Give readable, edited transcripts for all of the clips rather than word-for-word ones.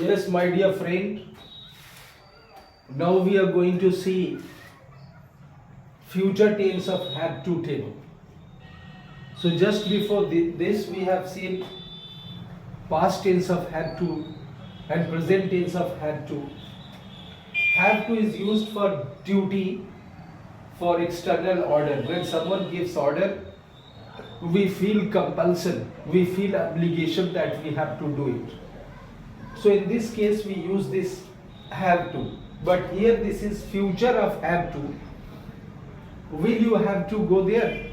Yes, my dear friend, now we are going to see future tense of have to table. So just before this we have seen past tense of had to and present tense of had to. Have to is used for duty, for external order. When someone gives order, we feel compulsion, we feel obligation that we have to do it. So in this case we use this have to, but here this is future of have to. Will you have to go there?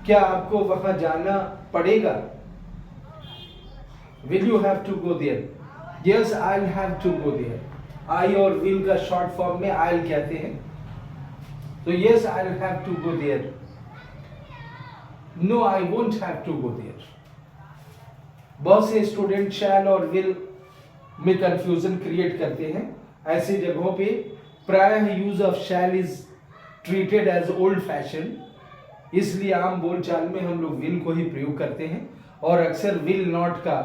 क्या आपको वहां जाना पड़ेगा? Will you have to go there? Yes, I'll have to go there. I और will का short form में I'll कहते हैं. So yes, I'll have to go there. No, I won't have to go there. बहुत से student shall और will में confusion create करते हैं. ऐसे जगहों पे प्रायः use of shall is treated as old fashioned, इसलिए आम बोलचाल में हम लोग will को ही प्रयोग करते हैं और अक्सर will not का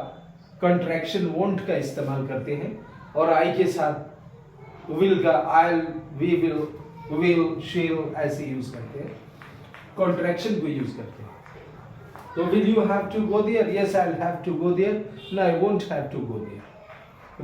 कंट्रैक्शन won't का इस्तेमाल करते हैं और I के साथ will का I'll, we will, shall ऐसे यूज करते हैं, कंट्रैक्शन को यूज करते हैं. तो will you have to go there? Yes, I'll have to go there. No, I won't have to go there.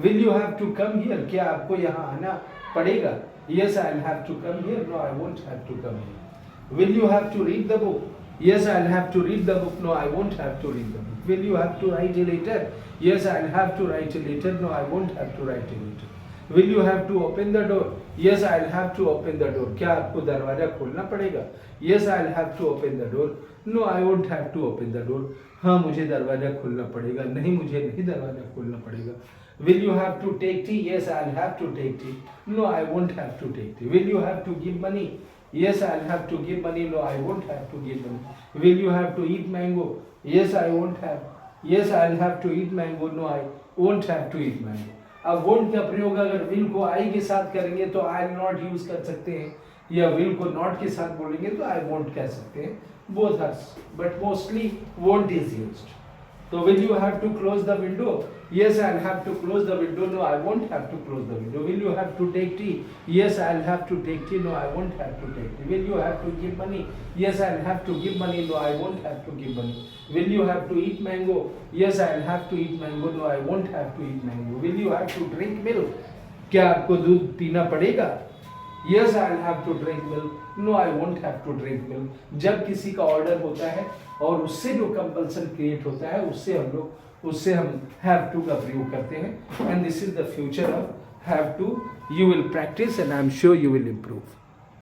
Will you have to come here? क्या आपको यहाँ आना पड़ेगा? Yes, I'll have to come here. No, I won't have to come here. Will you have to read the book? Yes, I'll have to read the book. No, I won't have to read the book. Will you have to write a letter? Yes, I'll have to write a letter. No, I won't have to write a letter. Will you have to open the door? Yes, I'll have to open the door. क्या आपको दरवाजा खोलना पड़ेगा? Yes, I'll have to open the door. No, I won't have to open the door. हाँ, मुझे दरवाजा खोलना पड़ेगा. नहीं, मुझे नहीं दरवाजा खोलना पड़ेगा. Will you have to take tea? Yes, I'll have to take tea. No, I won't have to take tea. Will you have to give money? Yes, I'll have to give money. No, I won't have to give money. Will you have to eat mango? Yes, I won't have. Yes, I'll have to eat mango. No, I won't have to eat mango. अब won't का प्रयोग अगर will को I के साथ करेंगे तो I'll not use कर सकते हैं, या will को not के साथ बोलेंगे तो I won't कह सकते हैं. Both are, but mostly won't is used. So will you have to close the window? Yes, I'll have to close the window. No, I won't have to close the window. Will you have to take tea? Yes, I'll have to take tea. No, I won't have to take tea. Will you have to give money? Yes, I'll have to give money. No, I won't have to give money. Will you have to eat mango? Yes, I'll have to eat mango. No, I won't have to eat mango. Will you have to drink milk? क्या आपको दूध पीना पड़ेगा? Yes, I'll have to drink milk. No, I won't have to drink milk. जब किसी का order होता है और उससे जो कंपल्सन क्रिएट होता है उससे हम have to का प्रयोग करते हैं. And this is the future of have to. You will practice and I am sure you will improve.